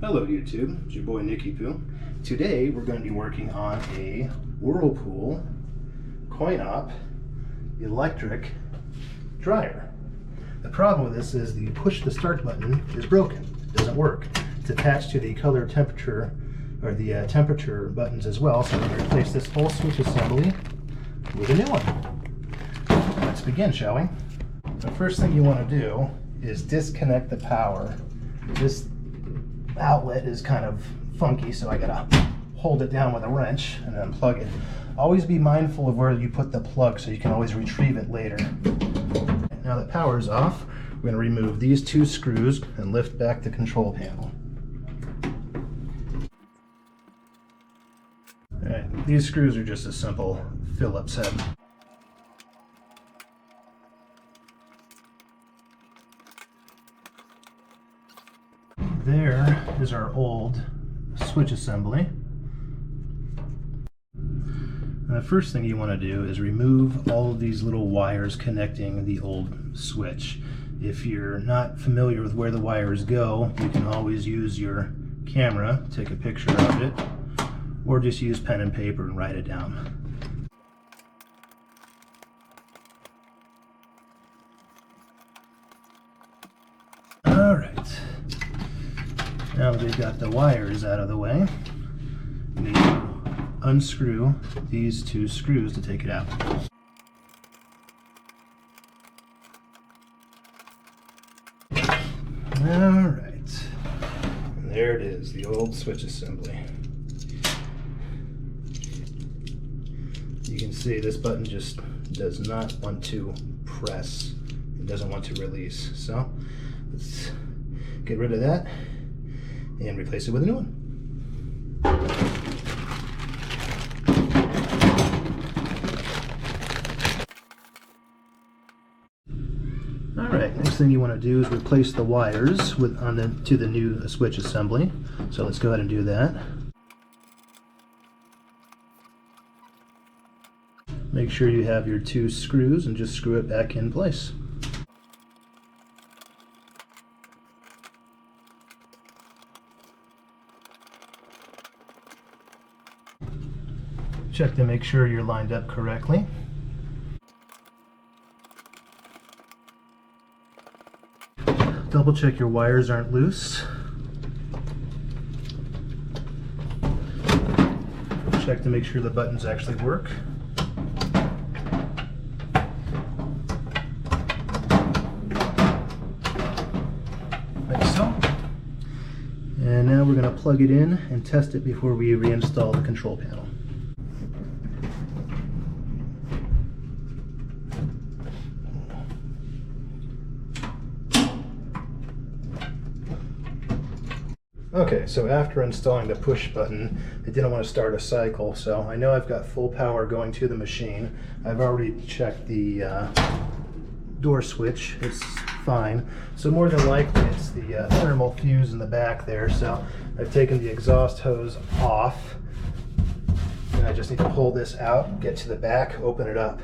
Hello YouTube, it's your boy Nicky Poo. Today we're going to be working on a Whirlpool coin-op electric dryer. The problem with this is the push the start button is broken. It doesn't work. It's attached to the color temperature or the temperature buttons as well, so we're going to replace this whole switch assembly with a new one. Let's begin, shall we? The first thing you want to do is disconnect the power. This outlet is kind of funky, so I gotta hold it down with a wrench and then plug it. Always be mindful of where you put the plug so you can always retrieve it later. Now that power is off, we're going to remove these two screws and lift back the control panel. Alright, these screws are just a simple Phillips head. There is our old switch assembly. And the first thing you want to do is remove all of these little wires connecting the old switch. If you're not familiar with where the wires go, you can always use your camera, take a picture of it, or just use pen and paper and write it down. Alright. Now that we've got the wires out of the way, we need to unscrew these two screws to take it out. Alright, and there it is, the old switch assembly. You can see this button just does not want to press. It doesn't want to release. So let's get rid of that and replace it with a new one. Alright, next thing you want to do is replace the wires to the new switch assembly. So let's go ahead and do that. Make sure you have your two screws and just screw it back in place. Check to make sure you're lined up correctly. Double check your wires aren't loose. Check to make sure the buttons actually work. Like so. And now we're going to plug it in and test it before we reinstall the control panel. Okay, so after installing the push button, it didn't want to start a cycle, so I know I've got full power going to the machine. I've already checked the door switch, it's fine. So more than likely it's the thermal fuse in the back there, so I've taken the exhaust hose off, and I just need to pull this out, get to the back, open it up.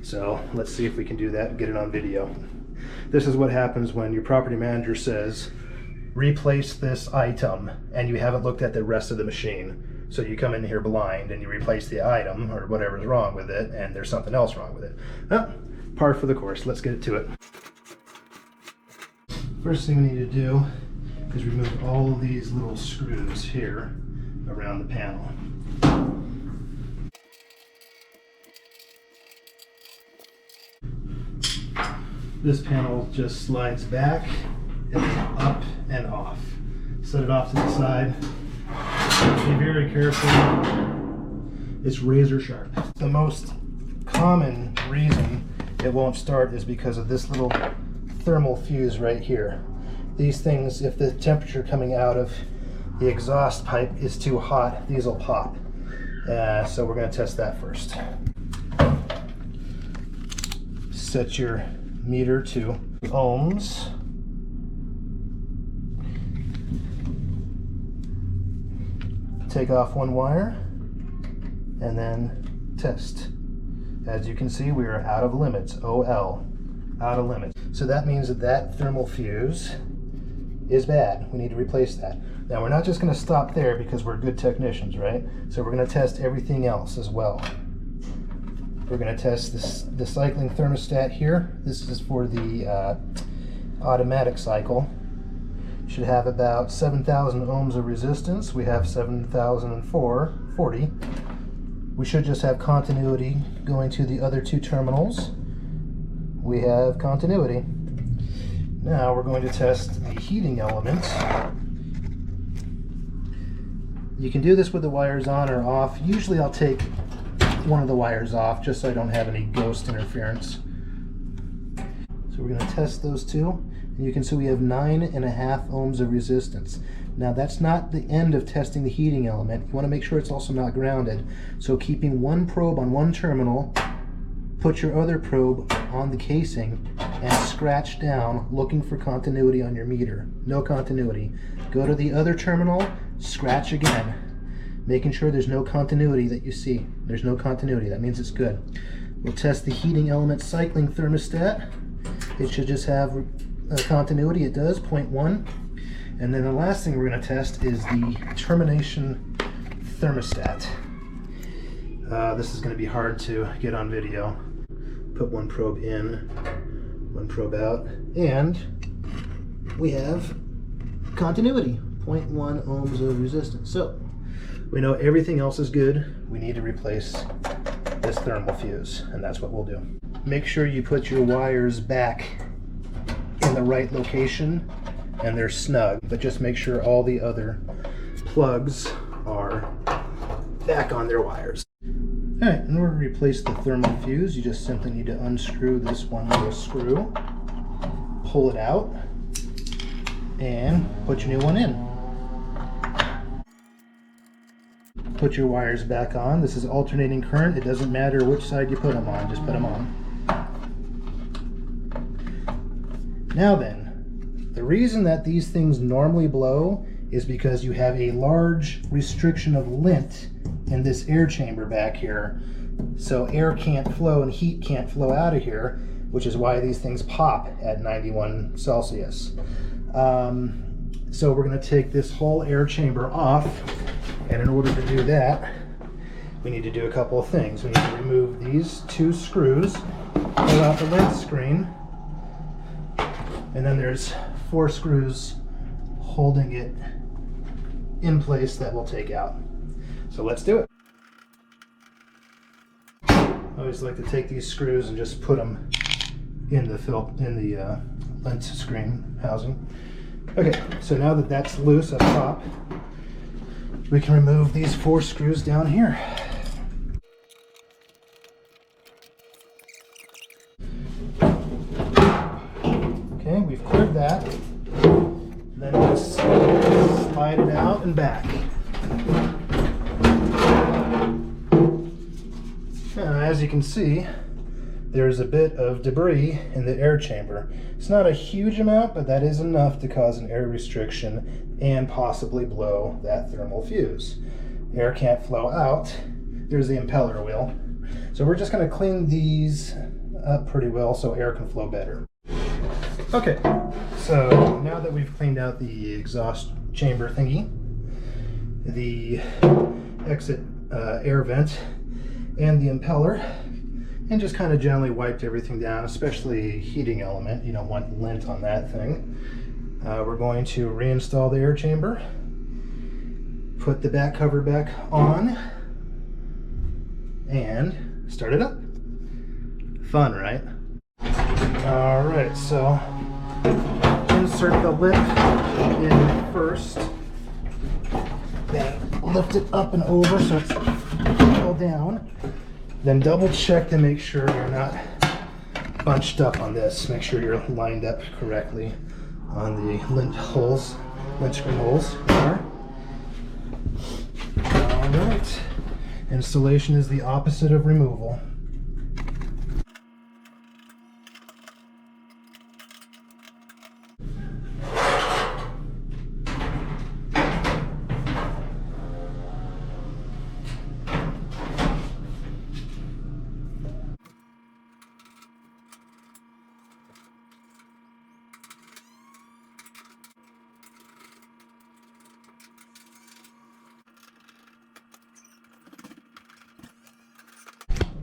So let's see if we can do that and get it on video. This is what happens when your property manager says, replace this item, and you haven't looked at the rest of the machine. So you come in here blind and you replace the item or whatever's wrong with it, and there's something else wrong with it. Well, par for the course. Let's get to it. First thing we need to do is remove all of these little screws here around the panel. This panel just slides back and up and off. Set it off to the side. Be very careful. It's razor sharp. The most common reason it won't start is because of this little thermal fuse right here. These things, if the temperature coming out of the exhaust pipe is too hot, these will pop. So we're going to test that first. Set your meter to ohms. Take off one wire and then test. As you can see, we are out of limits, OL, out of limits. So that means that that thermal fuse is bad. We need to replace that. Now we're not just going to stop there because we're good technicians, right? So we're going to test everything else as well. We're going to test the cycling thermostat here. This is for the automatic cycle. Should have about 7,000 ohms of resistance. We have 7,040. We should just have continuity going to the other two terminals. We have continuity. Now we're going to test the heating element. You can do this with the wires on or off. Usually I'll take one of the wires off just so I don't have any ghost interference. So we're going to test those two. And you can see we have 9.5 ohms of resistance. Now that's not the end of testing the heating element. You want to make sure it's also not grounded. So keeping one probe on one terminal, put your other probe on the casing and scratch down looking for continuity on your meter. No continuity. Go to the other terminal, scratch again, making sure there's no continuity that you see. There's no continuity. That means it's good. We'll test the heating element cycling thermostat. It should just have continuity. It does, 0.1. And then the last thing we're going to test is the termination thermostat. This is going to be hard to get on video. Put one probe in, one probe out, and we have continuity, 0.1 ohms of resistance. So we know everything else is good. We need to replace this thermal fuse, and that's what we'll do. Make sure you put your wires back in the right location and they're snug, but just make sure all the other plugs are back on their wires. Alright, in order to replace the thermal fuse, you just simply need to unscrew this one little screw, pull it out, and put your new one in. Put your wires back on. This is alternating current. It doesn't matter which side you put them on, just put them on. Now then, the reason that these things normally blow is because you have a large restriction of lint in this air chamber back here. So air can't flow and heat can't flow out of here, which is why these things pop at 91 Celsius. So we're going to take this whole air chamber off, and in order to do that, we need to do a couple of things. We need to remove these two screws, pull out the lint screen, and then there's 4 screws holding it in place that we'll take out. So let's do it. I always like to take these screws and just put them in the lint screen housing. Okay, so now that that's loose up top, we can remove these 4 screws down here. Okay, we've cleared that. Then just slide it out and back. Now, as you can see, there's a bit of debris in the air chamber. It's not a huge amount, but that is enough to cause an air restriction and possibly blow that thermal fuse. Air can't flow out. There's the impeller wheel. So we're just going to clean these up pretty well so air can flow better. Okay, so now that we've cleaned out the exhaust chamber thingy, the exit air vent, and the impeller, and just kind of gently wiped everything down, especially heating element. You don't want lint on that thing. We're going to reinstall the air chamber, put the back cover back on, and start it up. Fun, right? Alright, so insert the lip in first, then lift it up and over so it's pulled down, then double check to make sure you're not bunched up on this. Make sure you're lined up correctly on the lint screen holes. Alright, installation is the opposite of removal.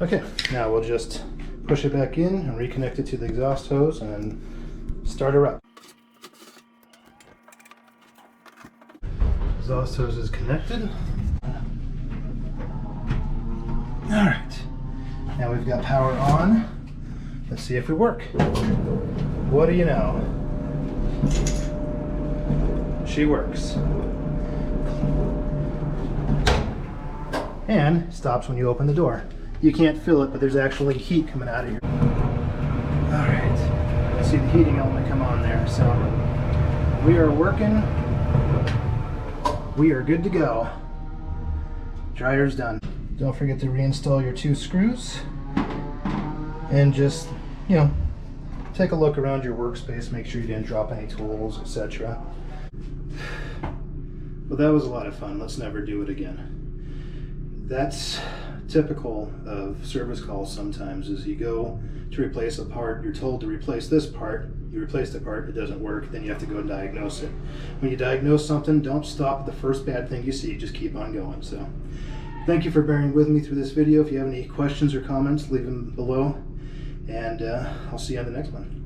Okay, now we'll just push it back in and reconnect it to the exhaust hose and start her up. Exhaust hose is connected. All right, now we've got power on. Let's see if we work. What do you know? She works. And stops when you open the door. You can't feel it, but there's actually heat coming out of here. All right, see the heating element come on there. So we are working. We are good to go. Dryer's done. Don't forget to reinstall your 2 screws. And just, you know, take a look around your workspace, make sure you didn't drop any tools, etc. Well, that was a lot of fun. Let's never do it again. That's typical of service calls sometimes, is you go to replace a part, you're told to replace this part, you replace the part, it doesn't work, then you have to go and diagnose it. When you diagnose something, don't stop at the first bad thing you see, just keep on going. So thank you for bearing with me through this video. If you have any questions or comments, leave them below, and I'll see you on the next one.